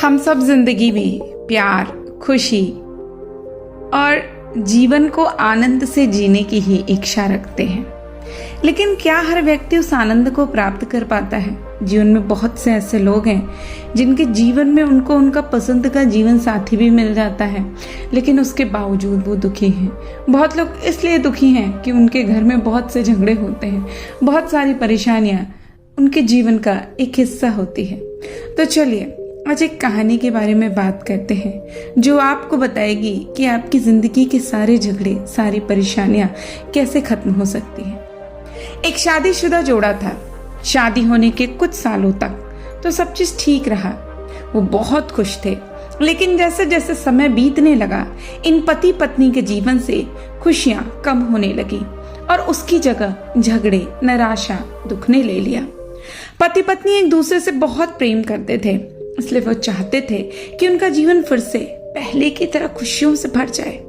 हम सब जिंदगी में प्यार, खुशी और जीवन को आनंद से जीने की ही इच्छा रखते हैं, लेकिन क्या हर व्यक्ति उस आनंद को प्राप्त कर पाता है? जीवन में बहुत से ऐसे लोग हैं जिनके जीवन में उनको उनका पसंद का जीवन साथी भी मिल जाता है, लेकिन उसके बावजूद वो दुखी हैं। बहुत लोग इसलिए दुखी हैं कि उनके घर में बहुत से झगड़े होते हैं, बहुत सारी परेशानियां उनके जीवन का एक हिस्सा होती है। तो चलिए आज एक कहानी के बारे में बात करते हैं जो आपको बताएगी कि आपकी जिंदगी के सारे झगड़े, सारी परेशानियां कैसे खत्म हो सकती हैं। एक शादीशुदा जोड़ा था। शादी होने के कुछ सालों तक तो सब चीज ठीक रहा, वो बहुत खुश थे। लेकिन जैसे जैसे समय बीतने लगा, इन पति पत्नी के जीवन से खुशियां कम होने लगी और उसकी जगह झगड़े, निराशा, दुख ने ले लिया। पति पत्नी एक दूसरे से बहुत प्रेम करते थे, इसलिए वो चाहते थे कि उनका जीवन फिर से पहले की तरह खुशियों से भर जाए।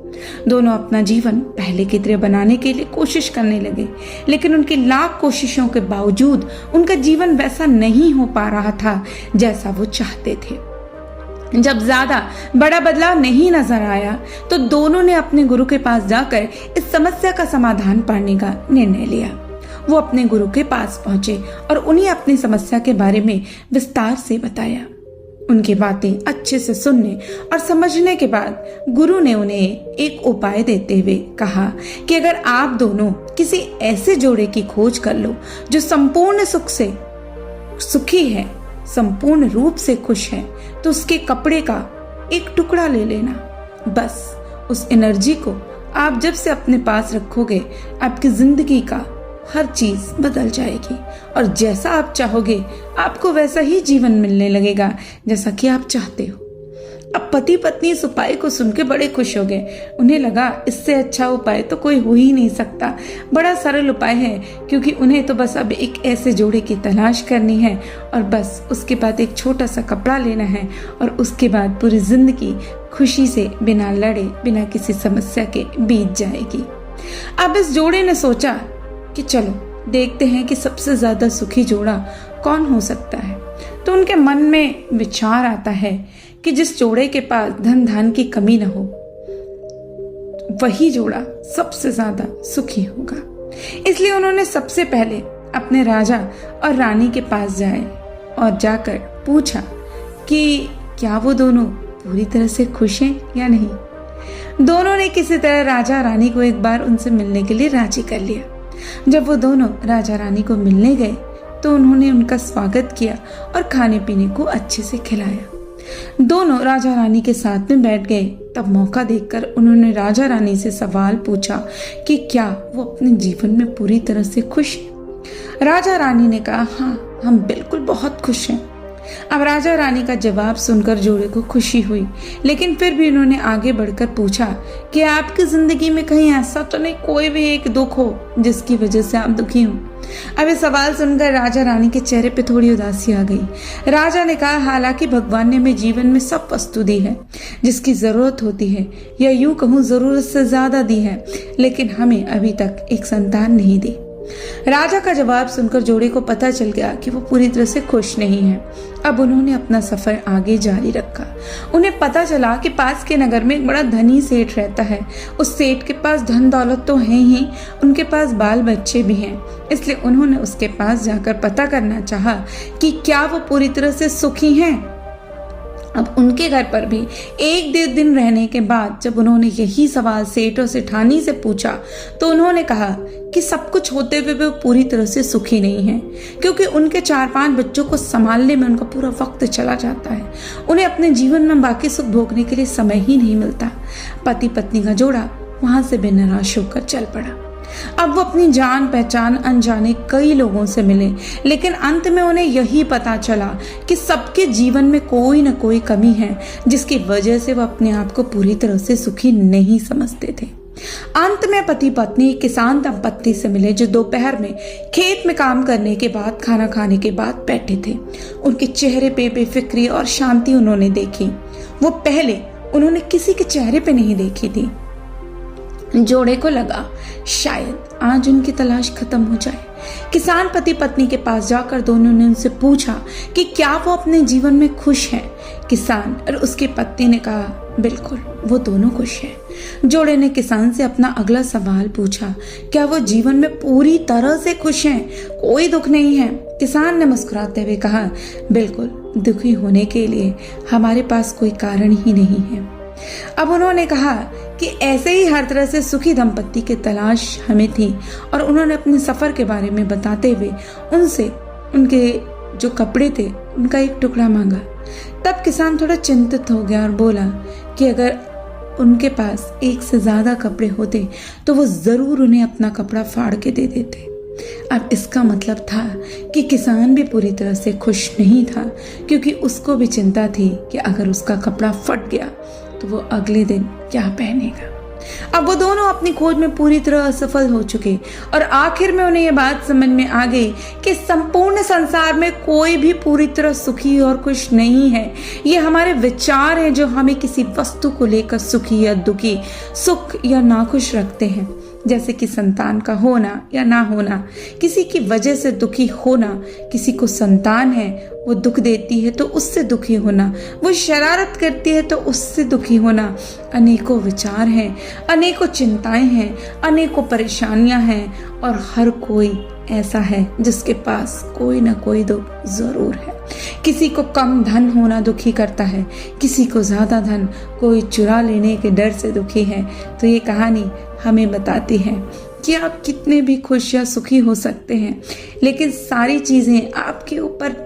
दोनों अपना जीवन पहले की तरह बनाने के लिए कोशिश करने लगे, लेकिन उनकी लाख कोशिशों के बावजूद उनका जीवन वैसा नहीं हो पा रहा था जैसा वो चाहते थे। जब ज्यादा बड़ा बदलाव नहीं नजर आया तो दोनों ने अपने गुरु के पास जाकर इस समस्या का समाधान पाने का निर्णय लिया। वो अपने गुरु के पास पहुंचे और उन्हें अपनी समस्या के बारे में विस्तार से बताया। उनकी बातें अच्छे से सुनने और समझने के बाद गुरु ने उन्हें एक उपाय देते हुए कहा कि अगर आप दोनों किसी ऐसे जोड़े की खोज कर लो जो संपूर्ण सुख से सुखी है, संपूर्ण रूप से खुश है, तो उसके कपड़े का एक टुकड़ा ले लेना। बस उस एनर्जी को आप जब से अपने पास रखोगे, आपकी जिंदगी का हर चीज बदल जाएगी और जैसा आप चाहोगे आपको वैसा ही जीवन मिलने लगेगा जैसा कि आप चाहते हो। अब पति पत्नी इस उपाय को सुनकर बड़े खुश हो गए। उन्हें लगा इससे अच्छा उपाय तो कोई हो ही नहीं सकता। बड़ा सरल उपाय है, क्योंकि उन्हें तो बस अब एक ऐसे जोड़े की तलाश करनी है और बस उसके बाद एक छोटा सा कपड़ा लेना है और उसके बाद पूरी जिंदगी खुशी से बिना लड़े, बिना किसी समस्या के बीत जाएगी। अब इस जोड़े ने सोचा कि चलो देखते हैं कि सबसे ज्यादा सुखी जोड़ा कौन हो सकता है। तो उनके मन में विचार आता है कि जिस जोड़े के पास धन धान की कमी न हो, वही जोड़ा सबसे ज्यादा सुखी होगा। इसलिए उन्होंने सबसे पहले अपने राजा और रानी के पास जाए और जाकर पूछा कि क्या वो दोनों पूरी तरह से खुश हैं या नहीं। दोनों ने किसी तरह राजा रानी को एक बार उनसे मिलने के लिए राजी कर लिया। जब वो दोनों राजा रानी को मिलने गए तो उन्होंने उनका स्वागत किया और खाने पीने को अच्छे से खिलाया। दोनों राजा रानी के साथ में बैठ गए। तब मौका देखकर उन्होंने राजा रानी से सवाल पूछा कि क्या वो अपने जीवन में पूरी तरह से खुश हैं। राजा रानी ने कहा, हाँ, हम बिल्कुल बहुत खुश हैं। अब राजा रानी का जवाब सुनकर जोड़े को खुशी हुई, लेकिन फिर भी उन्होंने आगे बढ़कर पूछा कि आपकी जिंदगी में कहीं ऐसा तो नहीं कोई भी एक दुख हो जिसकी वजह से आप दुखी हो। अब ये सवाल सुनकर राजा रानी के चेहरे पे थोड़ी उदासी आ गई। राजा ने कहा, हालांकि भगवान ने हमें जीवन में सब वस्तु दी है जिसकी जरूरत होती है, या यूं कहूँ जरूरत से ज्यादा दी है, लेकिन हमें अभी तक एक संतान नहीं दी। राजा का जवाब सुनकर जोड़े को पता चल गया कि वो पूरी तरह से खुश नहीं है। अब उन्होंने अपना सफर आगे जारी रखा। उन्हें पता चला कि पास के नगर में एक बड़ा धनी सेठ रहता है। उस सेठ के पास धन दौलत तो है ही, उनके पास बाल बच्चे भी हैं। इसलिए उन्होंने उसके पास जाकर पता करना चाहा कि क्या वो पूरी तरह से सुखी हैं। अब उनके घर पर भी एक डेढ़ दिन रहने के बाद जब उन्होंने यही सवाल सेठ और सेठानी से पूछा तो उन्होंने कहा कि सब कुछ होते हुए वो पूरी तरह से सुखी नहीं है, क्योंकि उनके 4-5 बच्चों को संभालने में उनका पूरा वक्त चला जाता है। उन्हें अपने जीवन में बाकी सुख भोगने के लिए समय ही नहीं मिलता। पति पत्नी का जोड़ा वहां से बेनिराश होकर चल पड़ा। अब वो अपनी जान पहचान अनजाने कई लोगों से मिले, लेकिन अंत में उन्हें यही पता चला कि सबके जीवन में कोई न कोई कमी है जिसकी वजह से वो अपने आप को पूरी तरह से सुखी नहीं समझते थे। अंत में पति पत्नी किसान दंपत्ति से मिले जो दोपहर में खेत में काम करने के बाद, खाना खाने के बाद बैठे थे। उनके चेहरे पे बेफिक्री और शांति उन्होंने देखी। वो पहले उन्होंने किसी के चेहरे पे नहीं देखी थी। जोड़े को लगा शायद आज उनकी तलाश खत्म हो जाए। किसान पति पत्नी के पास जाकर दोनों ने उनसे पूछा कि क्या वो अपने जीवन में खुश हैं। किसान और उसकी पत्नी ने कहा बिल्कुल, वो दोनों खुश हैं। जोड़े ने किसान से अपना अगला सवाल पूछा, क्या वो जीवन में पूरी तरह से खुश हैं, कोई दुख नहीं है। किसान ने मुस्कुराते हुए कहा बिल्कुल, दुखी होने के लिए हमारे पास कोई कारण ही नहीं है। अब उन्होंने कहा कि ऐसे ही हर तरह से सुखी दंपत्ति की तलाश हमें थी और उन्होंने अपने सफर के बारे में बताते हुए उनसे उनके जो कपड़े थे उनका एक टुकड़ा मांगा। तब किसान थोड़ा चिंतित हो गया और बोला कि अगर उनके पास एक से ज्यादा कपड़े होते तो वो जरूर उन्हें अपना कपड़ा फाड़ के दे देते। अब इसका मतलब था कि किसान भी पूरी तरह से खुश नहीं था, क्योंकि उसको भी चिंता थी कि अगर उसका कपड़ा फट गया तो वो अगले दिन क्या पहनेगा। अब वो दोनों अपनी खोज में पूरी तरह असफल हो चुके और आखिर में उन्हें ये बात समझ में आ गई कि संपूर्ण संसार में कोई भी पूरी तरह सुखी और खुश नहीं है। ये हमारे विचार हैं जो हमें किसी वस्तु को लेकर सुखी या दुखी, सुख या नाखुश रखते हैं। जैसे कि संतान का होना या ना होना, किसी की वजह से दुखी होना, किसी को संतान है वो दुख देती है तो उससे दुखी होना, वो शरारत करती है तो उससे दुखी होना। अनेकों विचार हैं, अनेकों चिंताएं हैं, अनेकों परेशानियां हैं और हर कोई ऐसा है जिसके पास कोई ना कोई दुख जरूर है। किसी को कम धन होना दुखी करता है, किसी को ज्यादा धन, कोई चुरा लेने के डर से दुखी है। तो ये कहानी हमें बताती है कि आप कितने भी खुश या सुखी हो सकते हैं, लेकिन सारी चीजें आपके ऊपर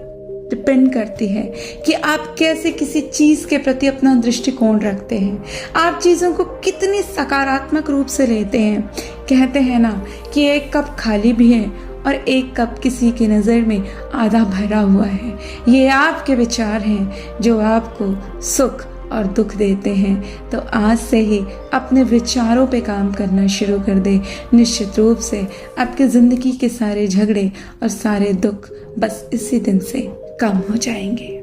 डिपेंड करती है कि आप कैसे किसी चीज के प्रति अपना दृष्टिकोण रखते हैं, आप चीजों को कितनी सकारात्मक रूप से लेते हैं। कहते हैं ना कि एक कप खाली भी है और एक कप किसी की नज़र में आधा भरा हुआ है। ये आपके विचार हैं जो आपको सुख और दुख देते हैं। तो आज से ही अपने विचारों पे काम करना शुरू कर दे। निश्चित रूप से आपकी ज़िंदगी के सारे झगड़े और सारे दुख बस इसी दिन से कम हो जाएंगे।